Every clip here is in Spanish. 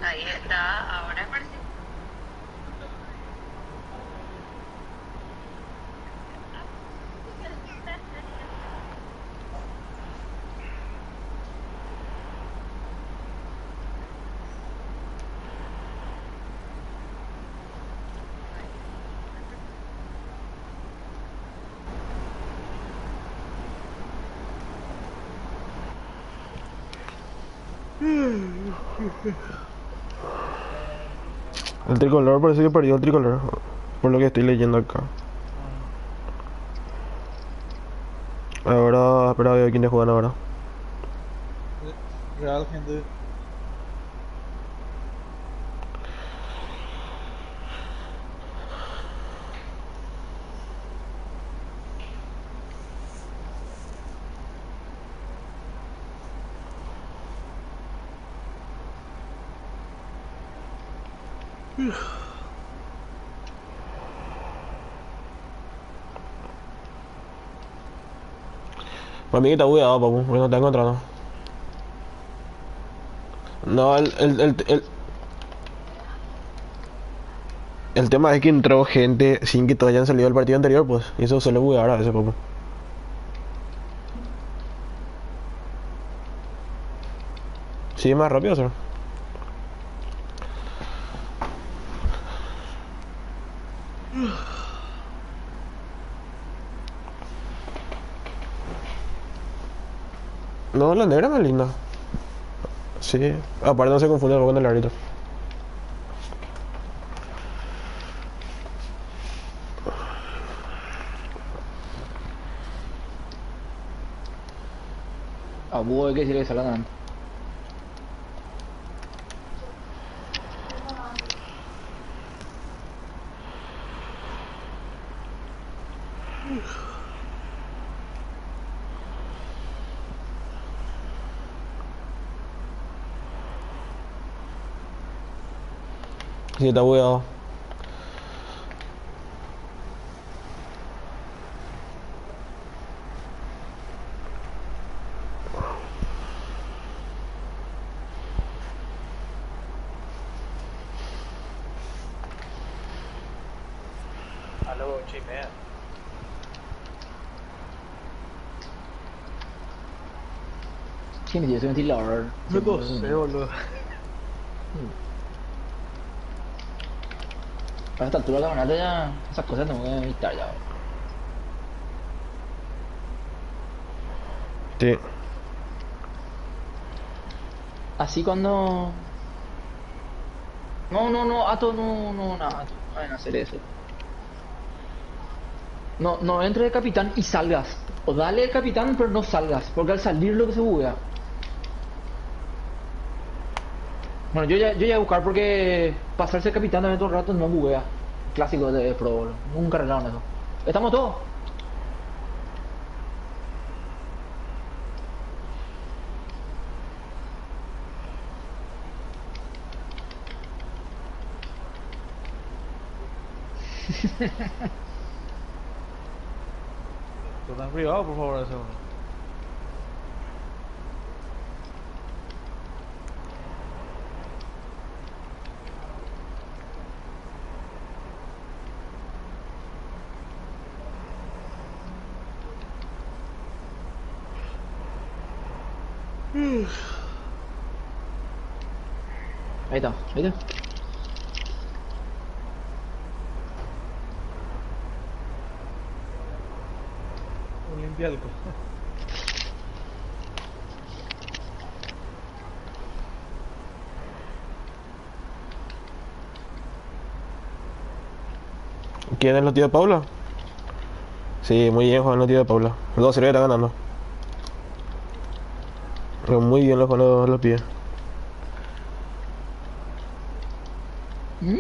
Ahí está, ahora parece. El tricolor parece que perdió el tricolor. Por lo que estoy leyendo acá. Ahora, espera a ver quiénes juegan ahora. Real, gente. Para mí que está bugueado, papu, porque no está encontrando. No, el tema es que entró gente sin que todos hayan salido del partido anterior, pues. Y eso suele buguear a veces, papu. Sí, más rápido, ¿sí? No, la negra es más linda. Sí, aparte no se confunde con el árbitro. A búho hay que decirle que salga adelante. Sí, está bugueado. A las 8:30. Sí, me dio ese ventilador. Se No muere el sé, sonido. boludo. A esta altura de la jornada ya. Esas cosas tengo que evitar ya. Sí. Así cuando. No, no, no, Ato, no, no, nada, Ato, no vayan a hacer eso. No, no entre de capitán y salgas. O dale el capitán, pero no salgas. Porque al salir lo que se buguea. Bueno, yo ya voy a buscar porque pasarse capitán también todo el rato no buguea. Clásico de Pro Bowl. Nunca arreglaron eso. ¿Estamos todos? Todo en privado, por favor, ese uno. Ahí está, ¿viste? Olimpialco. ¿Quién es los tíos de Paula? Sí, muy bien, Juan, los tíos de Paula. El 2-0 está ganando. Pero muy bien los pies. Mm,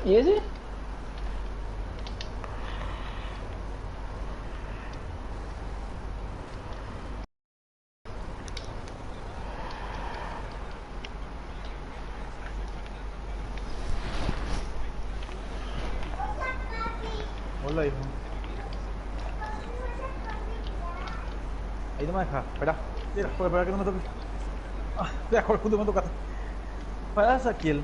¿Y ese? Hola, hijo. Ahí no me deja. Espera. Mira, espera que no me toque. De acuerdo, justo me tocaste. Para Saquiel.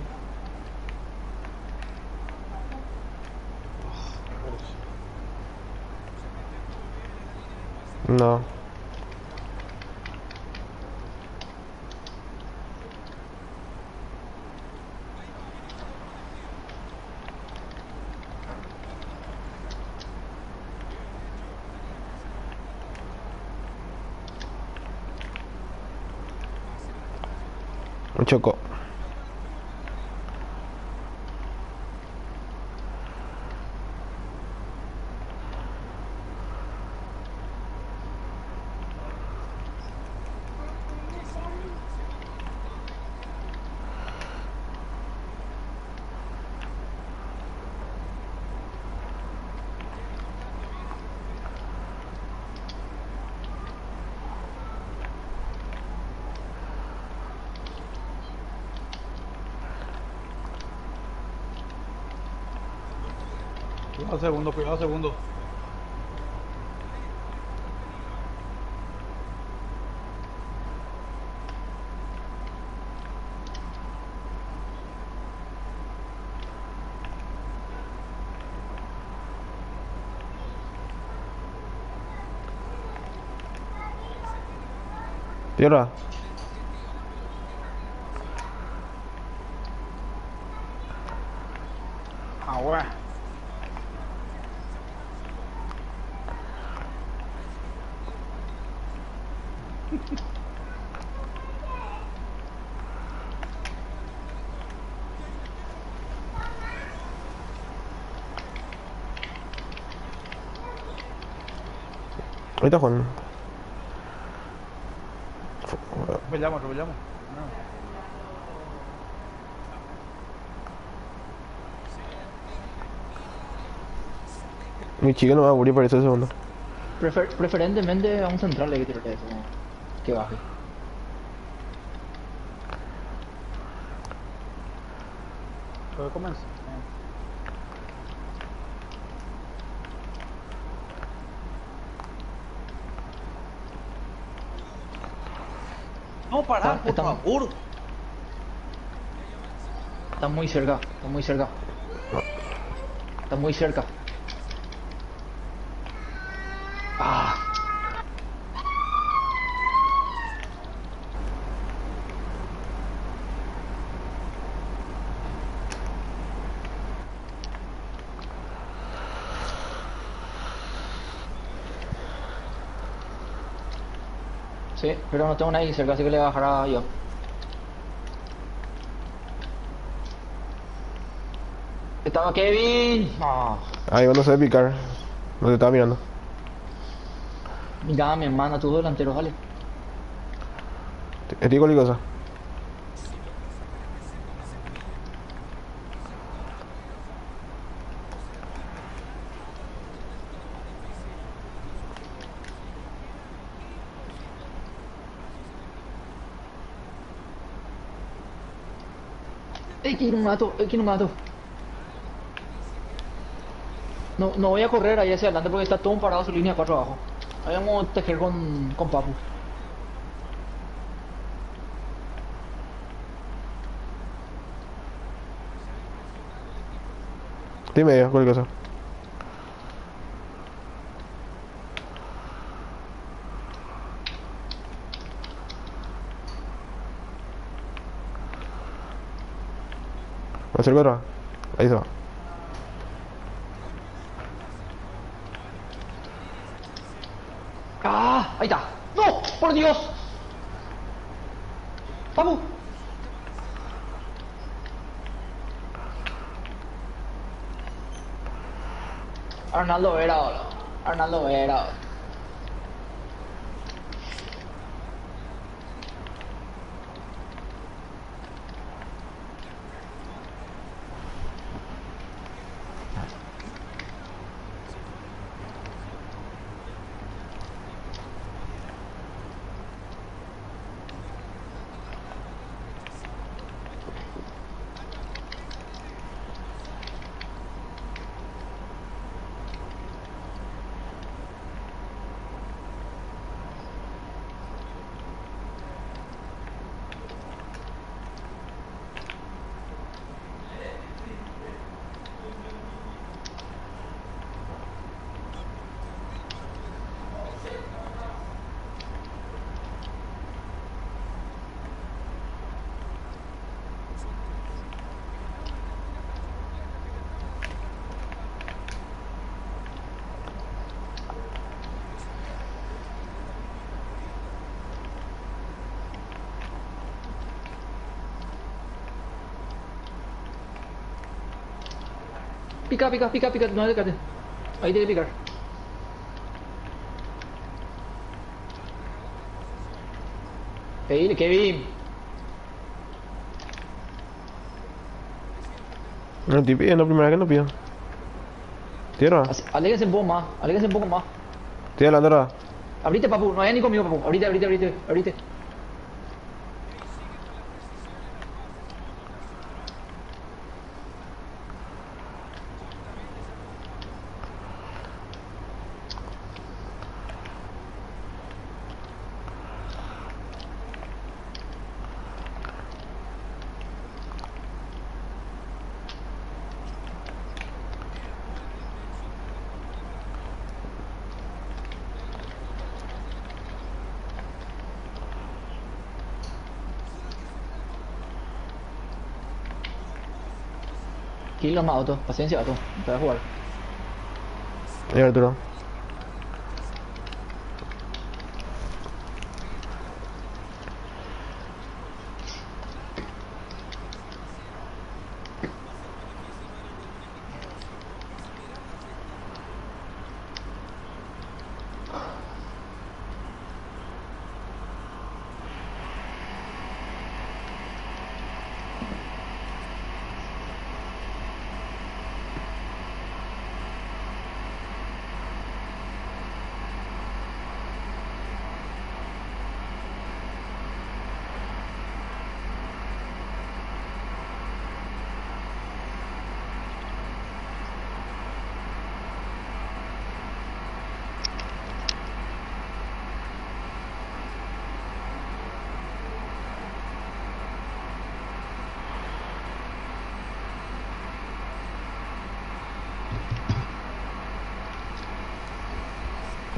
No. Un choco. Cuidado segundo, cuidado segundo. Tierra. Ahora. Ahorita Juan. Atropellamos, atropellamos. Mi chica no va a morir por ese segundo. Preferentemente a un central hay que tirarle eso. Que baje. Puede comenzar. No, pará, por favor. Está muy cerca, está muy cerca. Está muy cerca. Ah. Sí, pero no tengo nadie cerca, así que le bajará yo. Estaba Kevin. Ah. Ahí cuando se ve picar. No te estaba mirando. Mira, mi hermana, tus delanteros, vale. Es cualquier cosa. Que no mato, que no mato. No, no voy a correr ahí hacia adelante porque está todo parado su línea 4 abajo. Ahí vamos a tejer con Papu. Dime, cualquier cosa. Me acerco atrás. Ahí se va. ¡Ah! Ahí está. ¡No! ¡Por Dios! ¡Papu! Arnaldo Vera, boludo. Arnaldo Vera. Pica, pica, pica, pica, no descarte. Ahí tiene que picar. Pedile, Kevin. No estoy pidiendo primera que no pido. Tierra. Aléguense un poco más, aléguense un poco más. Estoy hablando ahora. Abrite, papu, no vayas ni conmigo, papu. Abrite, abrite, abrite, abrite. Kill los más autos, paciencia, gato. Te voy a jugar. Ahí Arturo.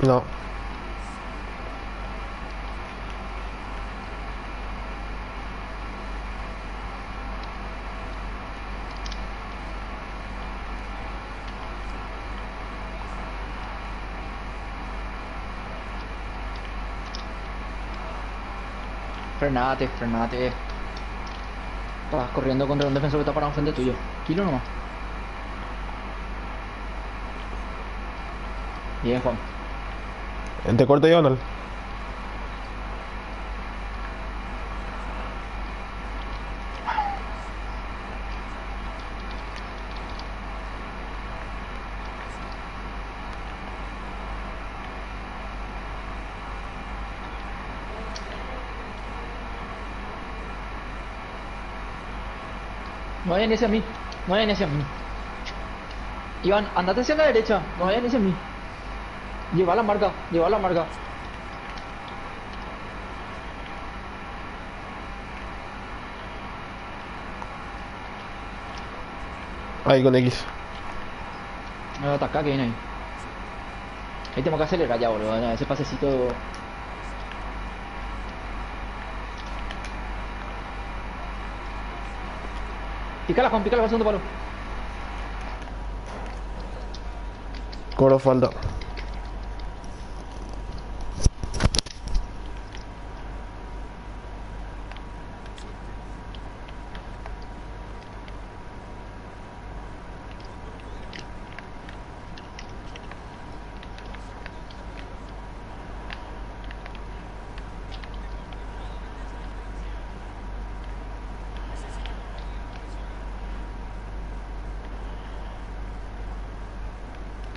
No. Frenate, frenate. Vas corriendo contra un defensor que está parado enfrente tuyo. Kilo nomás. Bien, Juan. Te corto yo, Donald. No vayan hacia mí. No vayan hacia mí. Iván, andate hacia la derecha. No vayan hacia mí. Lleva la marca. Lleva la marca. Ahí con X. Me va a atacar, que viene ahí. Ahí tengo que acelerar ya, boludo. Ese pasecito. Pícala, Juan, pícala, segundo palo. Cobro falta.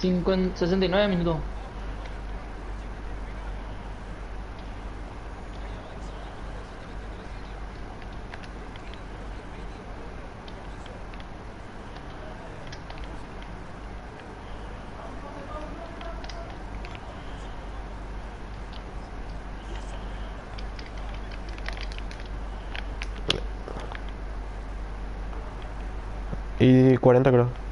En 69 minutos. Y 40 creo.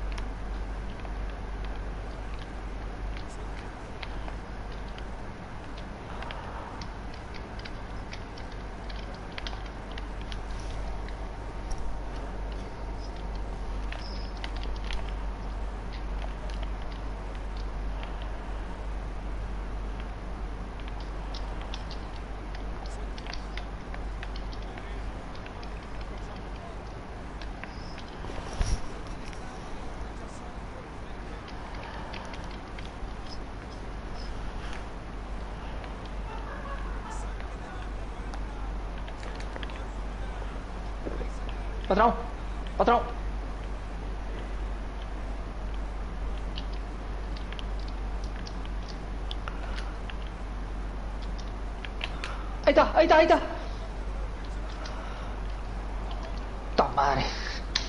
Patrón. Patrón. Ahí está, ahí está, ahí está. ¡Ta madre!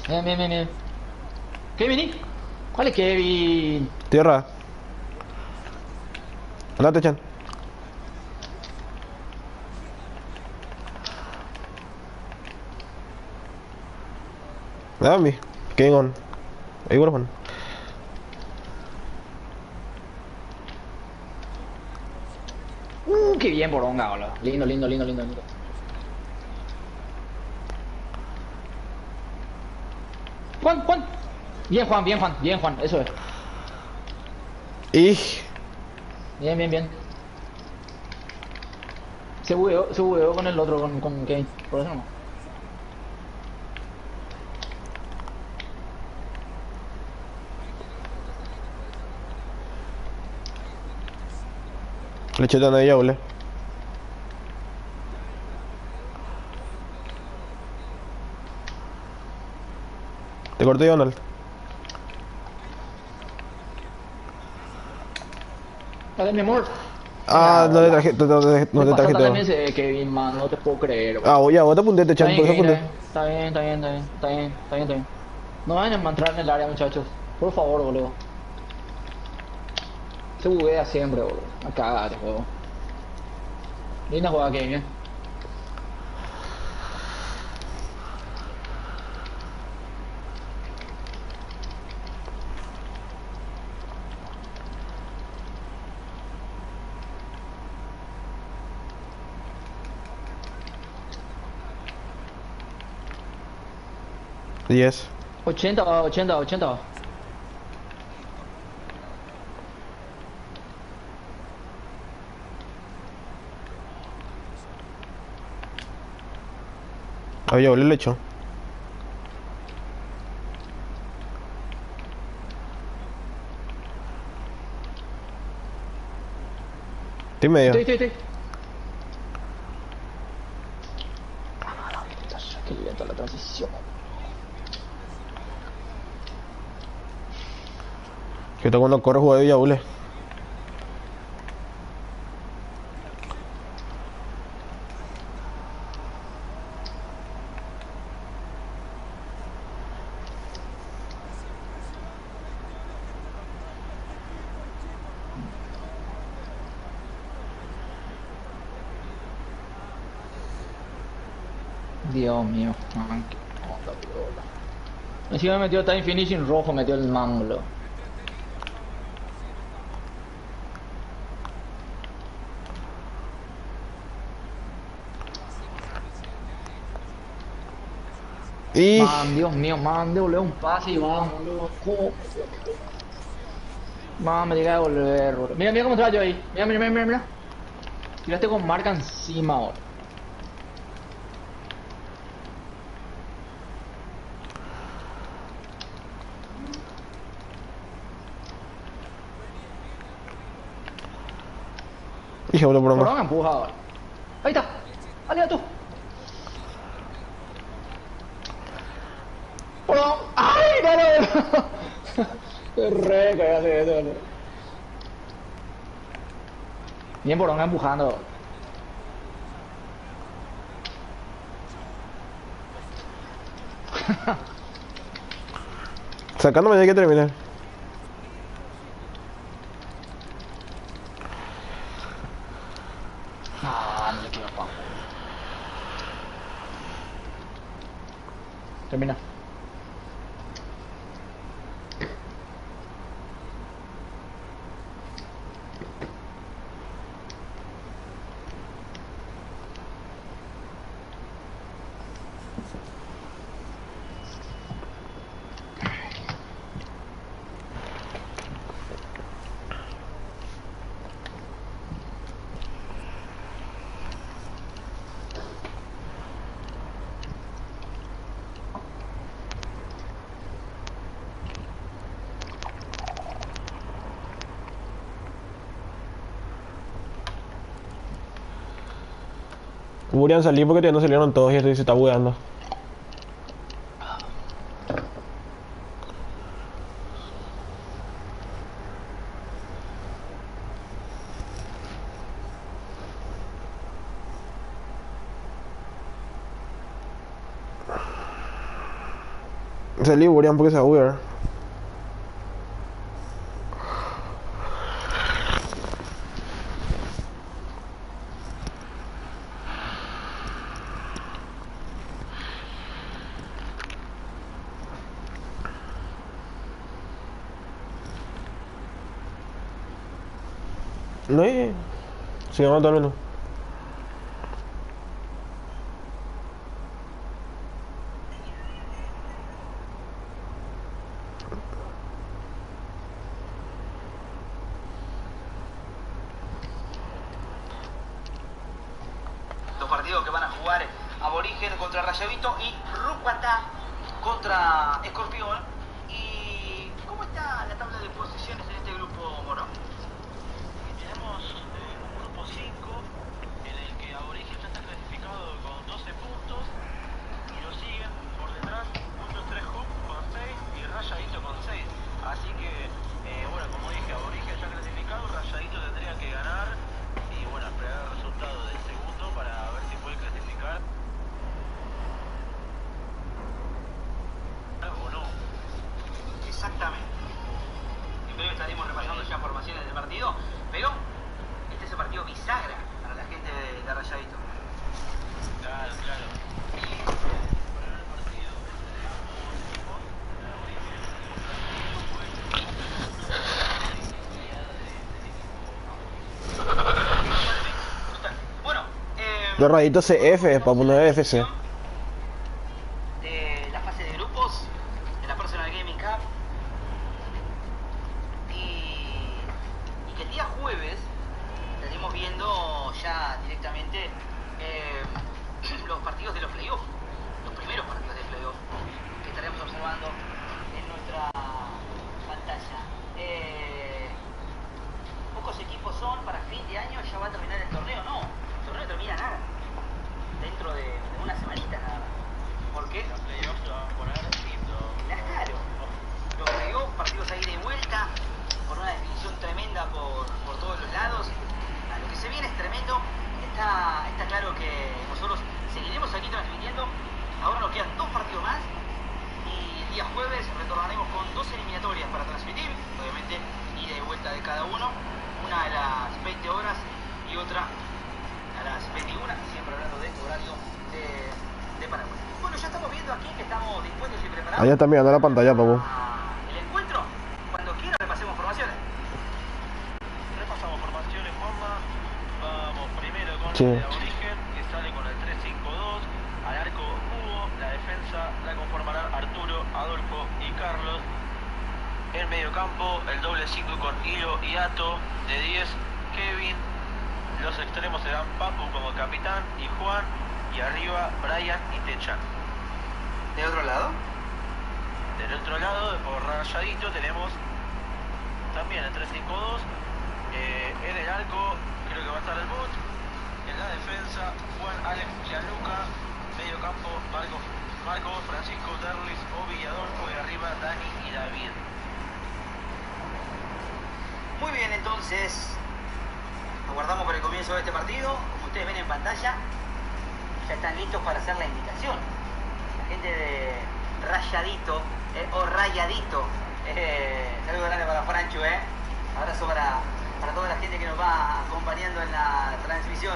Bien, bien, bien, bien. Kevin, ¿cuál es Kevin? Tierra. Andate, Chan. Dame. Game on. Ahí, bueno. Qué bien, Boronga, boludo. Lindo, lindo, lindo, lindo, lindo. Juan, Juan. Bien, Juan, bien, Juan, bien, Juan, eso es. Y. Bien, bien, bien. Se bugueó con el otro, con Kevin. Por eso no. Le eché tan ahí, boludo. Te corté, Donald. Dale, mi amor. Ah, no te traje, no te traje todo. También ese Kevin, man, no te puedo creer. Ah, ya, vos te apunté, te Está Chan, bien, por eso Kevin, apunté. está bien, está bien, está bien, está bien, está bien, está bien. No vayan a entrar en el área, muchachos. Por favor, boludo. Se buguea siempre, boludo. A cagar, juego. Linda jugada, Kevin, eh. Yes. 80 va, 80 va, 80 va. Había boludo, le echo. Estoy medio. Estoy. Qué lenta la transición. Que está cuando corre jugador ya, boludo. Dios mío, man, qué onda, piola. Encima metió time finishing rojo, metió el mango. Y. Man, Dios mío, man, devolver un pase y vamos, loco. Man, me llega a devolver, bro. Mira, mira cómo estaba yo ahí. Mira, mira, mira, mira, mira. Tiraste con marca encima ahora. Hija, boludo, por Por más. me empuja ahora. Ahí está. Alea tú. Porón. ¡Ay, no! Qué re, cállate eso, boludo. Bien, Porón empujando. Sacándome hay que terminar. Ah, no le quiero pa. Termina. Murian salir porque todavía no salieron todos y esto se está bugueando. Salí Burian porque se va a huir. No hay. Sigamos todo el menos. Los partidos que van a jugar Aborigen contra Rayavito y Rucuatá contra Escorpión. ¿Y cómo está la tabla de posiciones en este grupo, Moro? Tenemos un grupo 5 en el que Aborigen ya está clasificado con 12 puntos y lo siguen por detrás Puntos 3 Hub con 6 y Rayadito con 6. Así que, bueno, como dije, Aborigen ya clasificado, Rayadito tendría que ganar y, bueno, esperar el resultado del segundo para ver si puede clasificar o no. Exactamente. En breve estaremos repasando ya formaciones del partido, pero este es el partido bisagra para la gente de Rayadito. Claro, claro. Bueno, Los raditos CF, para poner FC. de la fase de grupos de la Personal Gaming Cup y que el día jueves estaremos viendo ya directamente los partidos de los playoffs, los primeros partidos de playoffs que estaremos observando en nuestra pantalla. Pocos equipos son para fin de año, ya va a terminar el torneo. No, el torneo termina nada, dentro de una semanita nada más. ¿Por qué? Los playoffs se van a poner lindo. Claro, los playoffs, partidos a ida y vuelta, con una definición tremenda por todos los lados. Lo que se viene es tremendo. Está claro que nosotros seguiremos aquí transmitiendo. Ahora nos quedan 2 partidos más y el día jueves retornaremos con 2 eliminatorias para transmitir, obviamente ida y vuelta de cada uno, una a las 20 horas y otra a las 21, siempre hablando de horario de Paraguay. Bueno, ya estamos viendo aquí que estamos dispuestos y preparados. Allá está mirando la pantalla, papu. El encuentro, cuando quiera repasemos formaciones. Repasamos formaciones, Juanma. Vamos primero con Sí. el de Aborigen, que sale con el 3-5-2. Al arco Hugo, la defensa la conformarán Arturo, Adolfo y Carlos. En medio campo, el doble 5 con Hilo y Ato. De 10, Kevin. Los extremos serán Papu como capitán y Juan. Y arriba, Brian y Techan. De otro lado, Del otro lado, por Rayadito, tenemos también el 3-5-2. En el arco, creo que va a estar el bot. En la defensa, Juan, Alex, Gianluca. Medio campo, Marco, Francisco, Derlis, Obi y Adolfo. Y arriba, Dani y David. muy bien, entonces aguardamos por el comienzo de este partido. Como ustedes ven en pantalla, ya están listos para hacer la indicación. La gente de Rayadito o Rayadito. Saludos grande para Francho, abrazo para toda la gente que nos va acompañando en la transmisión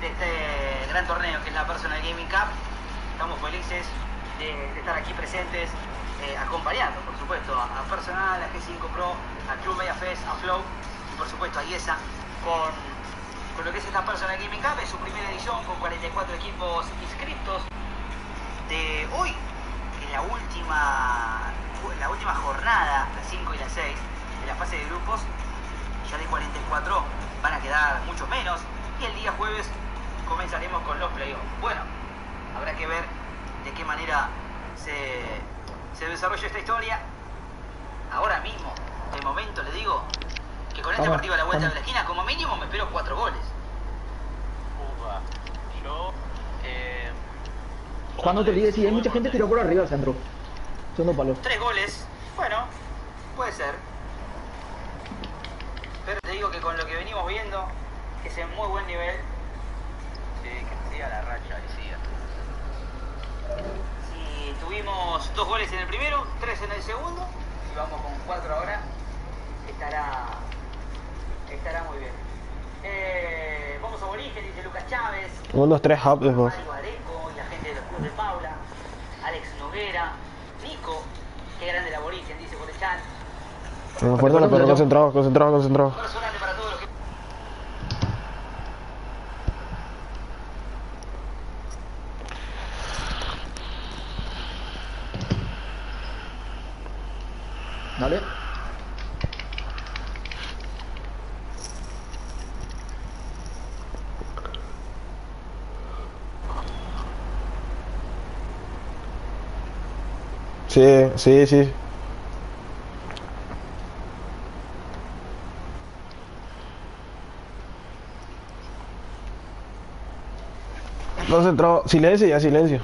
de este gran torneo que es la Personal Gaming Cup. Estamos felices de estar aquí presentes, acompañando por supuesto a Personal, a G5 Pro, a Club Media Fest, a Flow y por supuesto a IESA con lo que es esta Personal Gaming Cup. Es su primera edición con 44 equipos inscritos. De hoy, en la última jornada, las 5 y las 6 de la fase de grupos, ya de 44 van a quedar muchos menos y el día jueves comenzaremos con los playoffs. Bueno, habrá que ver de qué manera se desarrolla esta historia. Ahora mismo, de momento le digo que con este partido a la vuelta de la esquina, como mínimo me espero 4 goles. Uva. Yo, Cuando te olvides, sí, hay mucha gente tiró por arriba al centro. Segundo palo. 3 goles, bueno, puede ser. Pero te digo que con lo que venimos viendo, que es en muy buen nivel, sí, que siga la racha y siga. si tuvimos 2 goles en el primero, 3 en el segundo, y vamos con 4 ahora. Estará muy bien. Vamos a Origen, dice Lucas Chávez. 1, 2, 3 hub después. Mario Areco y la gente de los clubes de Paula. Alex Noguera. Nico, qué grande el Aborigen, dice por el chat. Muy fuerte la perra, concentrado. Un abrazo grande para todos los que... Dale. Sí. Concentrado. Silencio ya, silencio.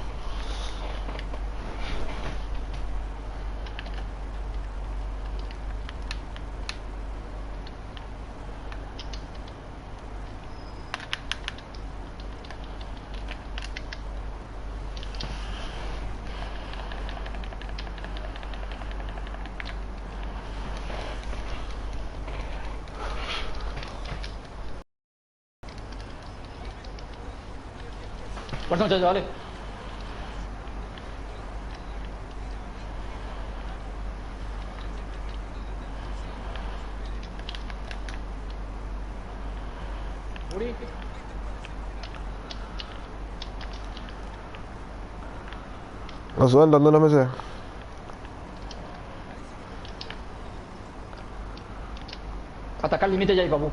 Fuerza, muchachos, dale. Uri. Lo suben dando una mesa. Atacar el límite ya ahí, papu.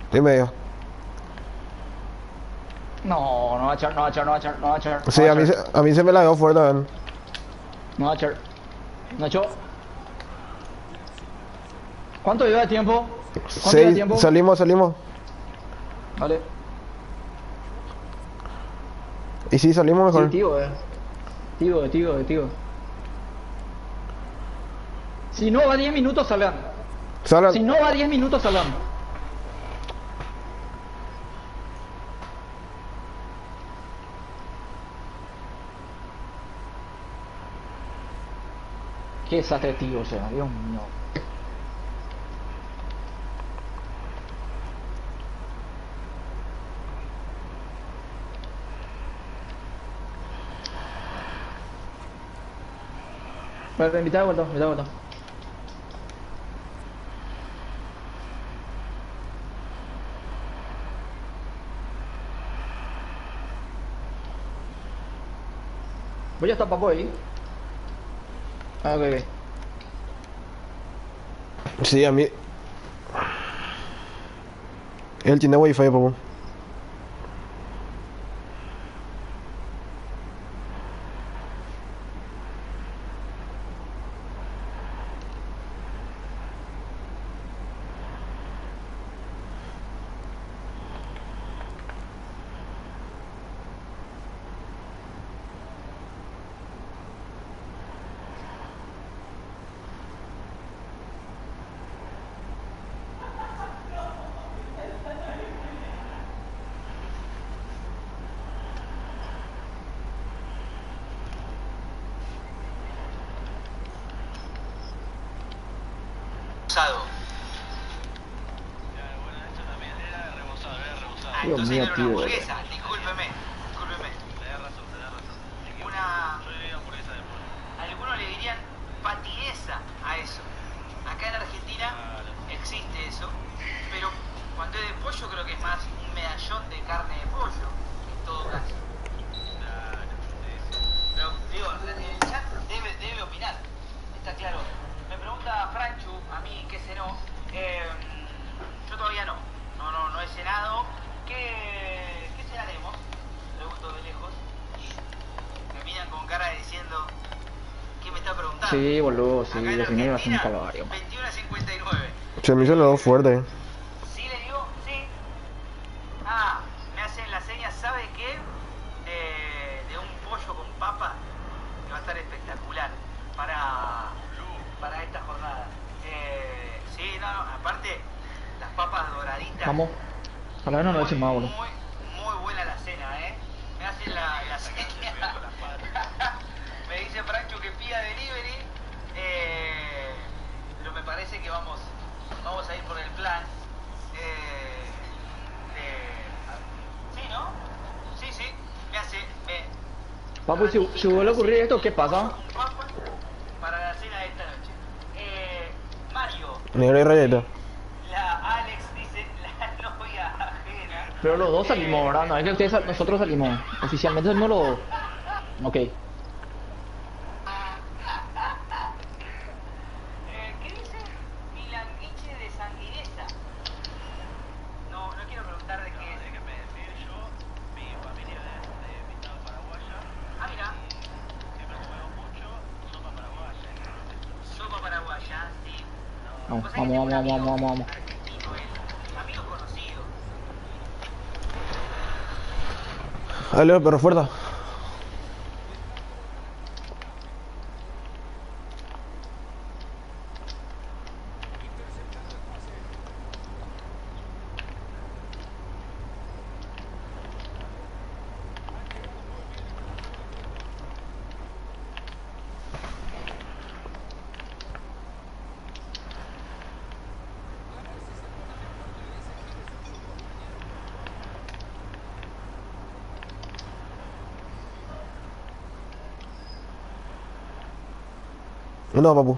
Dime yo. No va a echar. Sí, a mí se me la dio fuerte, ven. No va a echar. No echó. ¿Cuánto lleva de tiempo? ¿Cuánto lleva de 6, tiempo? salimos. Vale. Y sí, salimos mejor. Sí, tío. Si no va 10 minutos, salgan. Salgan. Si no va 10 minutos, salgan. Qué desastre, tío, o sea, Dios mío. Vale, invitado de vuelta. Voy a estar papo ahí. Ah, ok. Sí, a mí. Él tiene wifi, papu. Bueno, esto también era rebozado. Ah, Dios entonces mío, era una tío. hamburguesa. Discúlpeme. Tenés razón. Una... Yo le diría hamburguesa de pollo. Algunos le dirían patiesa a eso. Acá en Argentina existe eso, pero cuando es de pollo creo que es más un medallón de carne de pollo, en todo caso. Pero digo, el chat debe opinar, está claro. Me pregunta Franchu, a mí qué cenó. Yo todavía no he cenado. ¿Qué cenaremos? Pregunto de lejos. Me miran con cara diciendo, ¿qué me está preguntando? Sí, boludo, sí, Acá en definir va a ser un Argentina, calvario. 21:59. Se me hizo la dio fuerte. ¿Sí le digo? Sí. Ah, me hacen la seña, ¿sabe qué? De un pollo con papa, que va a estar espectacular para esta jornada. vamos. Ojalá no lo echen más, boludo. Muy buena la cena, Me hacen la cena. Me dice Francho que pida delivery. Pero me parece que vamos a ir por el plan. Sí, ¿no? Sí. Papu, si vuelve a ocurrir esto, ¿qué pasa? Para la cena de esta noche. Mario, Negro y rayeta. la Alex dice la novia ajena. Pero los dos salimos, ¿verdad? No es que nosotros salimos. Oficialmente no lo... Ok. ¿Qué dice? Milanguiche de sanguinesa. No quiero preguntar de qué es. Déjame decir, yo, mi familia es de mitad paraguaya. Ah, mira. Siempre comemos mucho sopa paraguaya. Sopa paraguaya, sí. Vamos, Vos sabés que tengo un amigo vamos. argentino, amigo conocido. Dale, perro, fuerza. No, papu.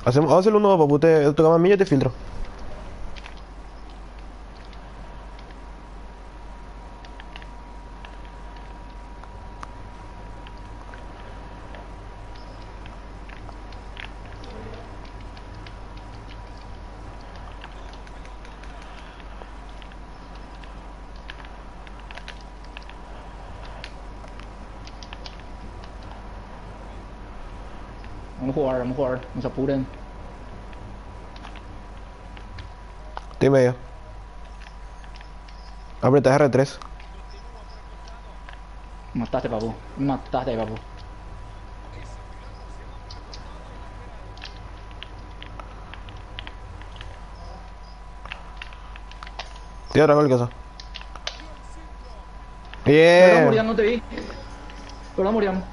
Vamos a hacerlo uno, papu. Te toca a mí y yo te filtro. Vamos a jugar. No se apuren. Estoy medio. Apretas R3. Mataste, papu. Mataste, papu. Estoy atrás con el caso. Perdón, Bien. Muriam, no te vi. Perdón, Muriam.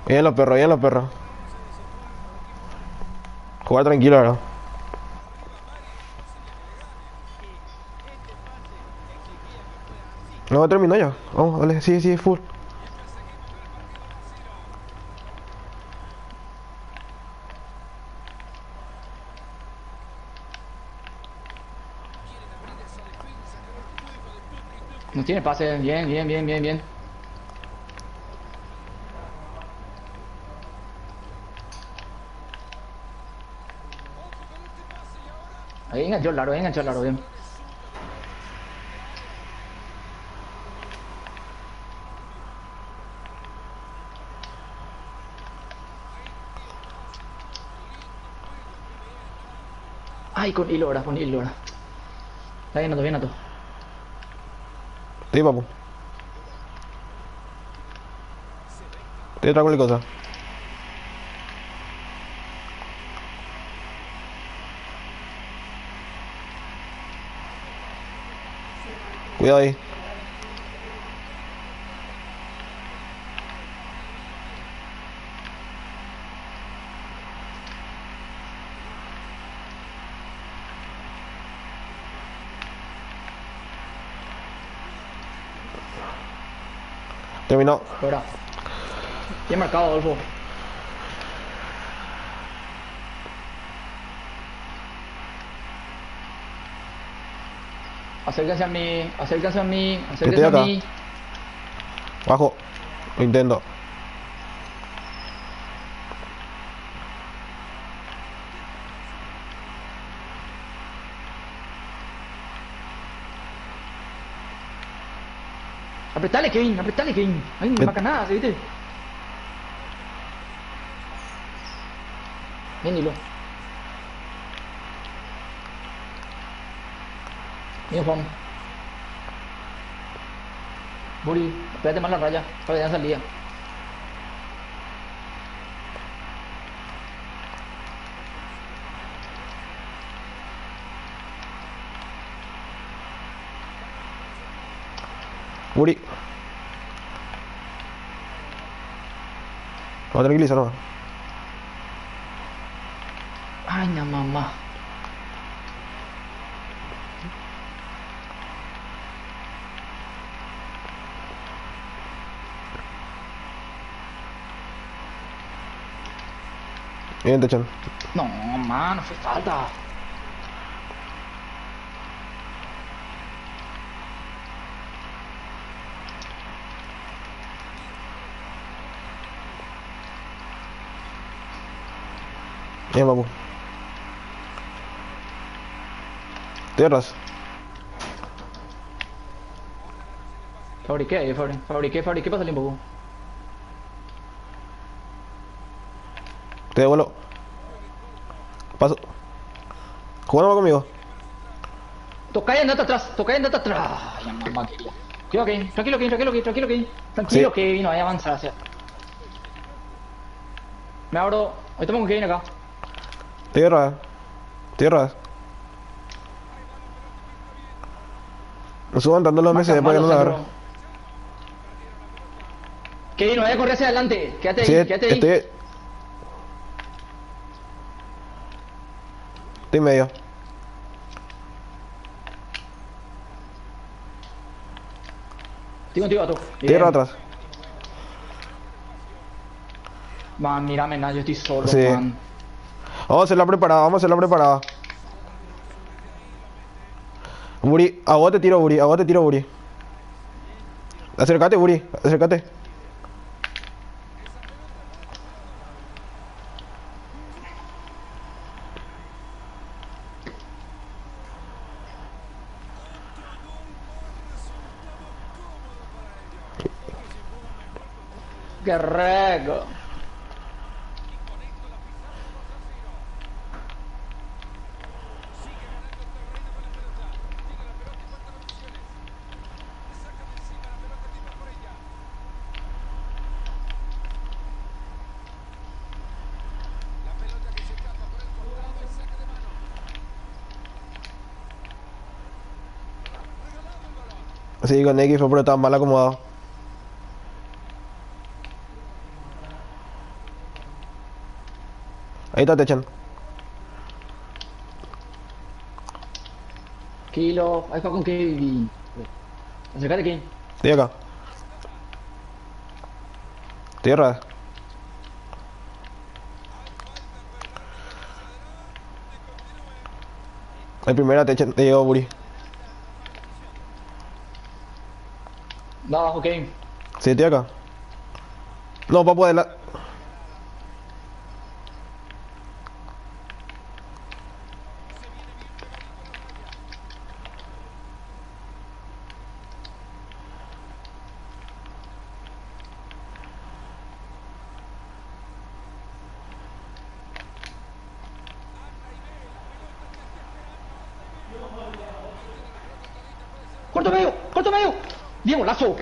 Bien los perros. Jugar tranquilo ahora. No, terminó ya. Vamos, dale, sí, full. No tiene pase. Bien. Ahí enganchó el largo, bien. Ay, con hilo ahora. Está bien, Nato. Sí, papu. Estoy atrás con el cosa. Cuidado ahí. Terminó. Ahora. Bien marcado, Adolfo. Acérquense a mí. Estoy acá. Bajo. Lo intento. Apretale, Kevin. Ay, no me marca nada, ¿viste? Bien, hilo. Bien, Juan. Buri, pégate más la raya, para que ya salía. Uri. Vamos, tranquiliza nomás. Ay, no, mamá. Bien, te echan. No, mano, fue falta. Bien, papu. Tierras. Fabriqué, pásale un poco. Te devuelvo. Paso. Jugando conmigo. Toca y andate atrás. Ay, mamá quería. Cuidado, Kevin. Tranquilo, Kevin. Tranquilo, Sí. Kevin, no vaya a avanzar hacia. Me abro. Ahorita pongo Kevin acá. Tierras. Tierras. Lo suban dando los meses después que no la agarra. Kevin, no vaya a correr hacia adelante. Quédate ahí, Sí, quédate ahí. Estoy medio. Estoy contigo, tú. Tierra atrás. Man, mírame, nada, yo estoy solo, Sí. man. Vamos a hacerla preparada. Buri, a vos te tiro, Buri. Acércate, Buri, acércate. Guerrero. Sí, con X fue, pero estaba mal acomodado. Ahí está, te echan. Kilo, ahí está con Kevin. Acércate, Kevin. Estoy acá. Tierra. El primera te echan, te llegó Buri. Da abajo, Kevin. Sí, estoy acá. No, papu, adelante. Corto medio. Diego, lazo.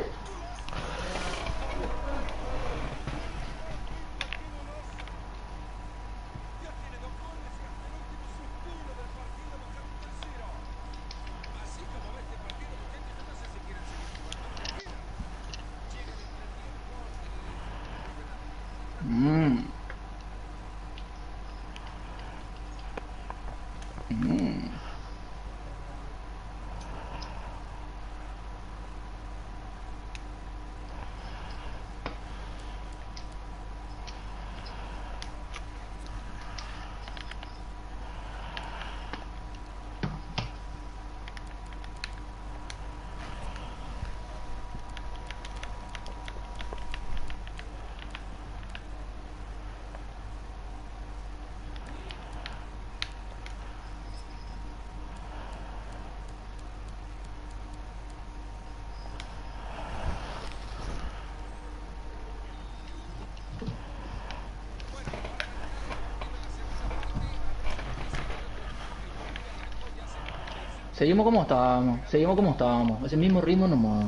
Seguimos como estábamos. Ese mismo ritmo nomás.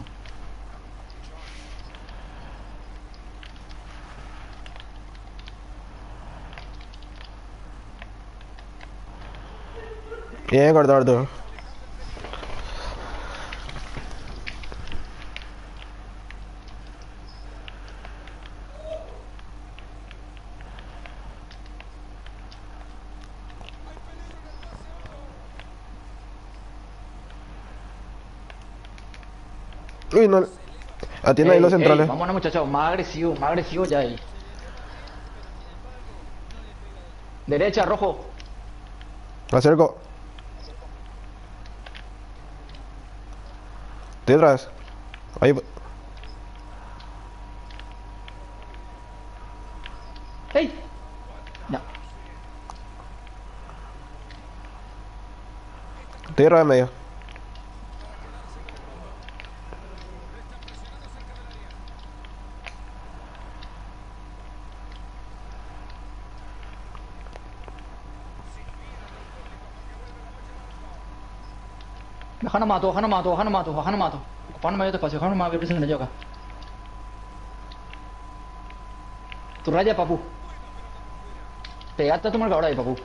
Bien cortado, Arturo. Uy, no. Atiende ahí los centrales. Vámonos muchachos, más agresivo ya ahí. Derecha, rojo. Me acerco. Estoy atrás. Ahí. ¡Ey! Ya. Estoy atrás de medio. Baja mato. Ocupando mayor espacio, baja nomás, que presión yo acá. Tu raya, papu. Pegate a tu marcador ahí, papu.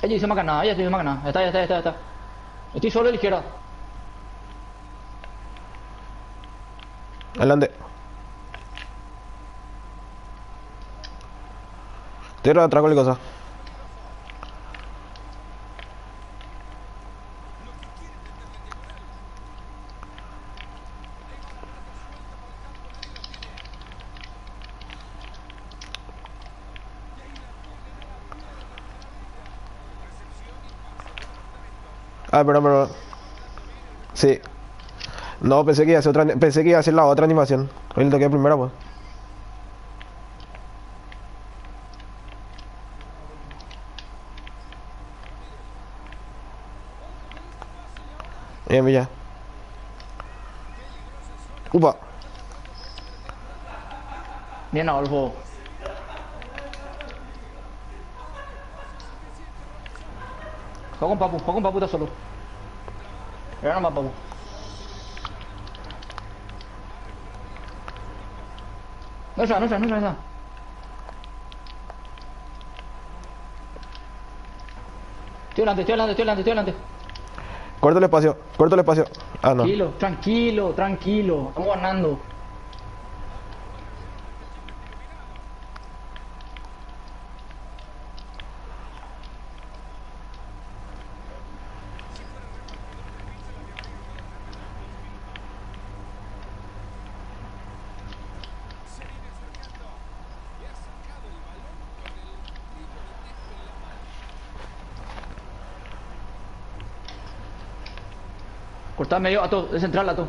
Ella hizo más nada, Ya está. Estoy solo a la izquierda. Adelante. Estoy atrás con la cosa. Ah, perdón. Sí. No, pensé que iba a hacer pensé que iba a hacer la otra animación. Hoy le toqué primero, pues. Bien, Villa. Upa. Bien, Adolfo. Juega con papu, está solo. Era nomás, papu. No está. Estoy delante. Corto el espacio. Ah, no. Tranquilo. Estamos ganando. Cortá medio, Ato, de central, Ato.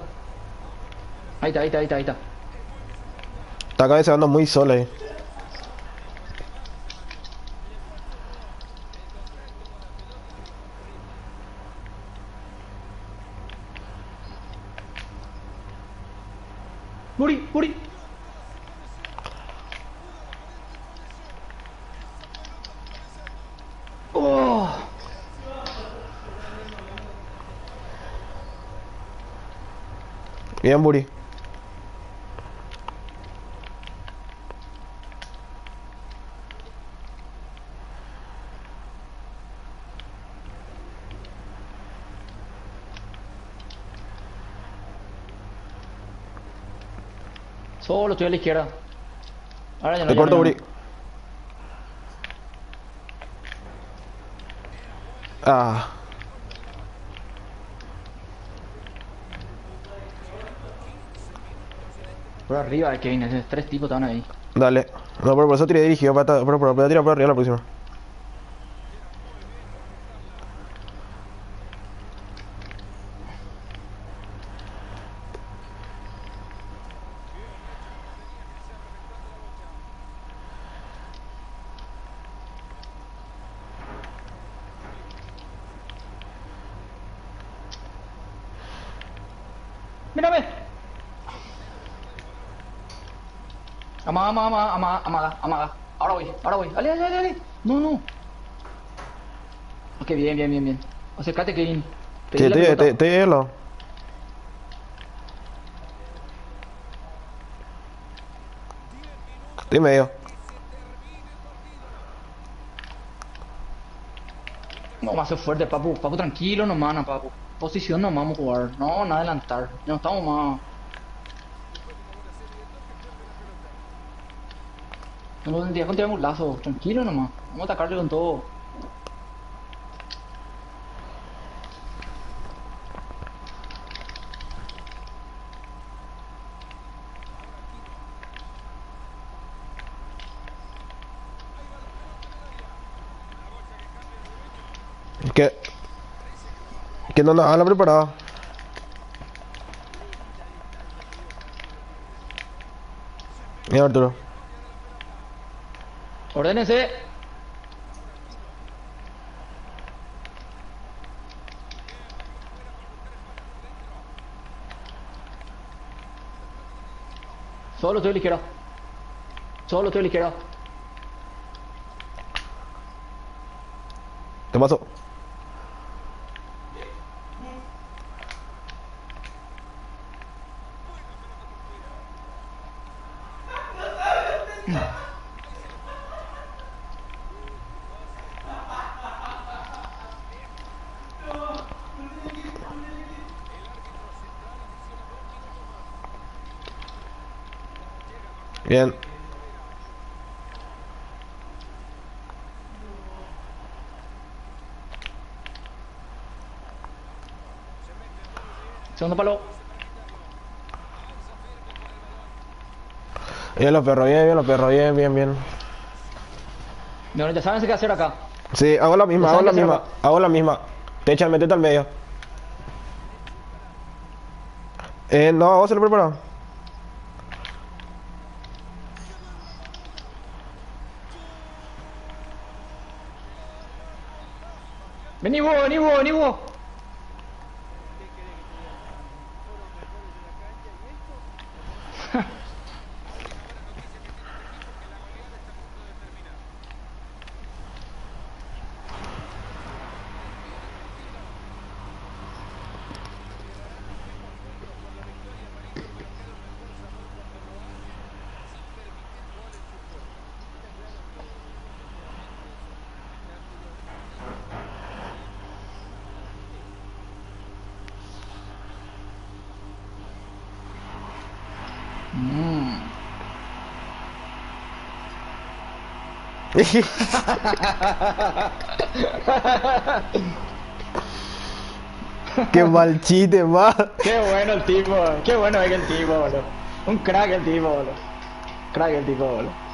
Ahí está. Está cabeceando muy sola ahí. Muri. Oh. Bien, Buri. Solo estoy a la izquierda. Ahora ya no. Te corto, Buri. Ah. Por arriba, Kevin, esos 3 tipos estaban ahí. Dale. No, pero por eso tiré dirigido. Pero voy a tirar por arriba la próxima. ¡Mírame! Amaga. Ahora voy. Dale. No. Ok, bien. Acércate, Kevin. Sí, estoy ahí al lado. Estoy medio. Vamos a ser fuerte, papu. Papu, tranquilo nomás, no, papu. Posición no vamos a jugar. No, no adelantar. No estamos más. No lo tendría con tirar un lazo. Tranquilo nomás. Vamos a atacarle con todo. Que... Que no nos la preparada. Mira, Arturo. Ordénense. Solo estoy a la izquierda. Solo estoy a la izquierda. ¿Qué pasó? Bien. Segundo palo. Bien los perros, bien, bien los perros, bien, bien, bien. Bueno, ya saben qué hacer acá. Sí, hago la misma, Ya hago la saben qué hacer misma, acá. hago la misma. Te echan, metete al medio. No, vamos a hacerlo preparado. Vení vos, vení vos, vení vos. Qué mal chiste, va. Qué bueno el tipo, qué bueno es el tipo, boludo. Un crack el tipo, boludo. Crack el tipo, boludo.